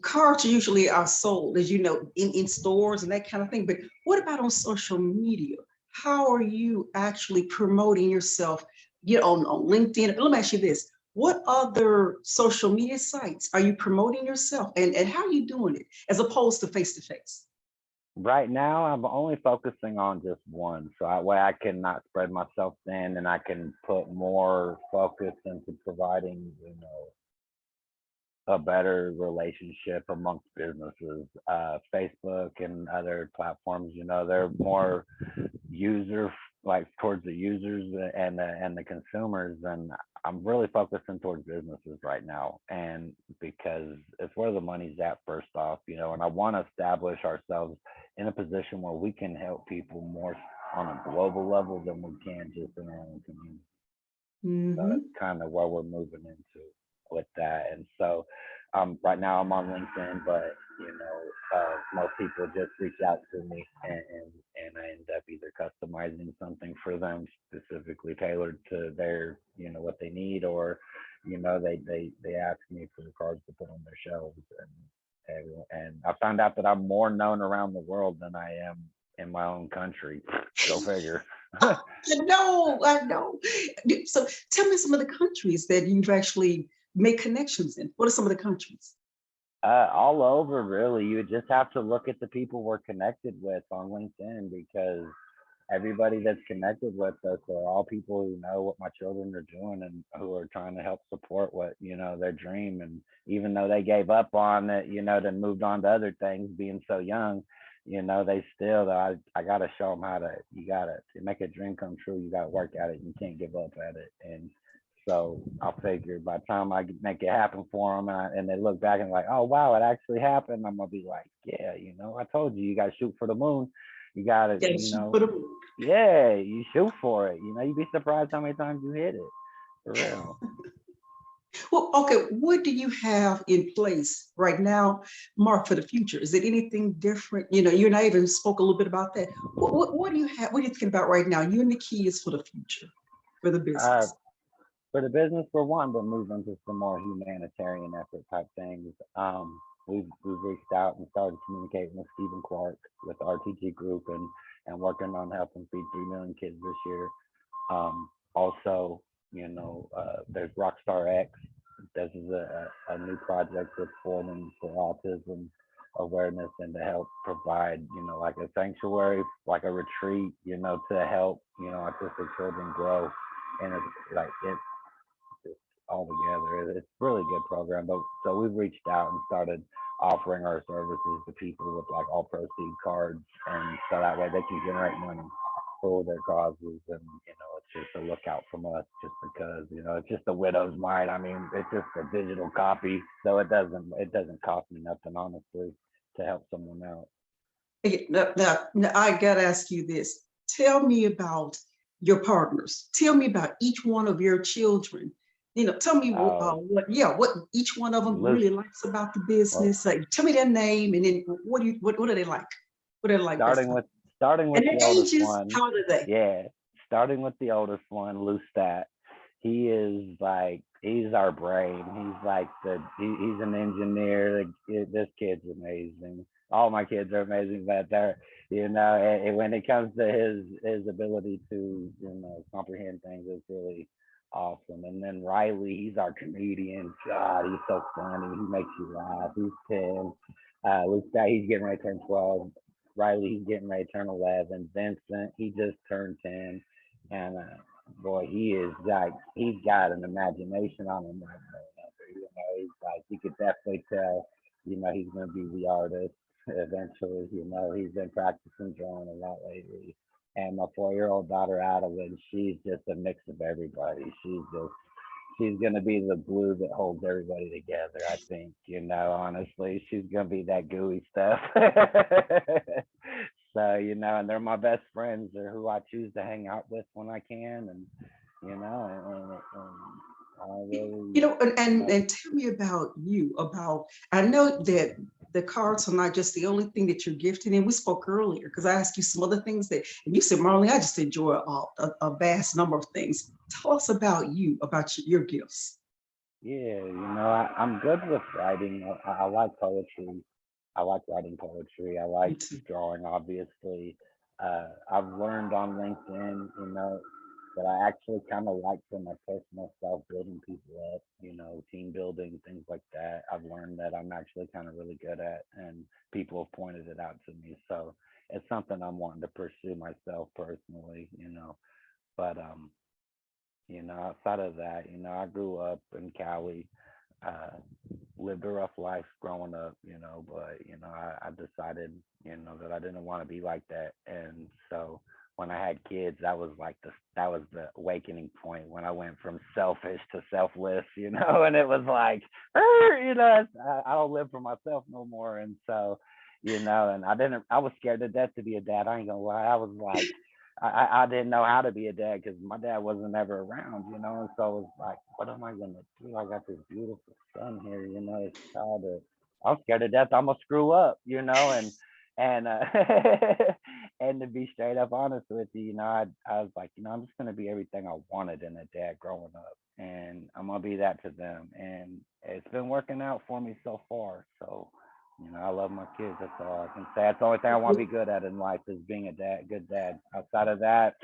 Cards usually are sold, as you know, in stores and that kind of thing. But what about on social media? How are you actually promoting yourself? You know, on LinkedIn. Let me ask you this. What other social media sites are you promoting yourself, and how are you doing it as opposed to face to face? Right now, I'm only focusing on just one, so that way I can not spread myself thin, and I can put more focus into providing, a better relationship amongst businesses. Facebook and other platforms, they're more user like towards the users and the consumers, and I'm really focusing towards businesses right now, and because it's where the money's at first off, and I want to establish ourselves in a position where we can help people more on a global level than we can just in our own community. So that's Hmm. kind of where we're moving into with that. And so right now I'm on LinkedIn, but most people just reach out to me, and I end up either customizing something for them specifically tailored to their, what they need, or, they ask me for the cards to put on their shelves. And I found out that I'm more known around the world than I am in my own country. Go figure. I know. So tell me some of the countries that you've actually made connections in. What are some of the countries? All over, really. You would just have to look at the people we're connected with on LinkedIn, because everybody that's connected with us are all people who know what my children are doing and who are trying to help support what, their dream. And even though they gave up on it, then moved on to other things being so young, they still, I got to show them how to make a dream come true. You got to work at it. You can't give up at it. And so I figured by the time I make it happen for them, and they look back and like, oh wow, it actually happened, I'm gonna be like, yeah, I told you, you got to shoot for the moon. You got to, Yes, for the yeah, you shoot for it. You'd be surprised how many times you hit it, for real. well, okay. What do you have in place right now, Mark, for the future? Is it anything different? You know, you and I even spoke a little bit about that. What do you have? What are you thinking about right now? You and the kids for the future, for the Uh, business. for the business, we're wanting to move into some more humanitarian effort type things. We've reached out and started communicating with Stephen Clark with the RTG group, and working on helping feed 3 million kids this year. Also, there's Rockstar X. This is a new project that's forming for autism awareness, and to help provide, like a sanctuary, like a retreat, to help, autistic children grow. And it's like it's all together. It's a really good program. But so we've reached out and started offering our services to people with like all proceed cards, and so that way they can generate money for their causes. And it's just a lookout from us, just because it's just a widow's mite. I mean, it's just a digital copy, so it doesn't cost me nothing, honestly, to help someone out. Okay, now I gotta ask you this. Tell me about your partners. Tell me about each one of your children. You know, tell me Uh, what each one of them loose. really likes about the Well, business. Like, tell me their name, and then what do they like? What do they like best starting about? with starting And with their the oldest ages, one. how old are they? Yeah, starting with the oldest one, Lustat. He is like he's our brain. He's an engineer. This kid's amazing. All my kids are amazing, but they're and when it comes to his ability to comprehend things, it's really awesome. And then Riley, he's our comedian. God, he's so funny. He makes you laugh. He's 10. Lustat, he's getting ready to turn 12. Riley, he's getting ready to turn 11. Vincent, he just turned 10. And boy, he's got an imagination on him right now. He's like, you could definitely tell, he's going to be the artist eventually. He's been practicing drawing a lot lately. And my 4-year-old daughter, Adeline, she's just a mix of everybody. She's gonna be the glue that holds everybody together. I think, honestly, she's gonna be that gooey stuff. So, and they're my best friends. They're who I choose to hang out with when I can, and I really, You know, and, you and know, and tell me about you. About I know that the cards are not just the only thing that you're gifted in. We spoke earlier because I asked you some other things that, and you said, Marley, I just enjoy a vast number of things. Tell us about you, about your gifts. Yeah, I'm good with writing. I like poetry. I like writing poetry. I Me like too. drawing, obviously. I've learned on LinkedIn, that I actually kind of like for my personal self building people up, team building, things like that. I've learned that I'm actually kind of really good at, and people have pointed it out to me. So it's something I'm wanting to pursue myself personally. But outside of that, I grew up in Cali, uh, lived a rough life growing up, but I decided, that I didn't want to be like that. And so when I had kids, that was the awakening point when I went from selfish to selfless, and it was like, I don't live for myself no more. And so, and I was scared to death to be a dad. I ain't gonna lie. I was like, I didn't know how to be a dad because my dad wasn't ever around, and so I was like, what am I gonna do? I got this beautiful son here, this child that I'm scared to death I'm gonna screw up, and and to be straight up honest with you, I was like, I'm just gonna be everything I wanted in a dad growing up, and I'm gonna be that to them, and it's been working out for me so far. So I love my kids. That's all I can say. That's the only thing I want to be good at in life is being a dad, good dad. Outside of that,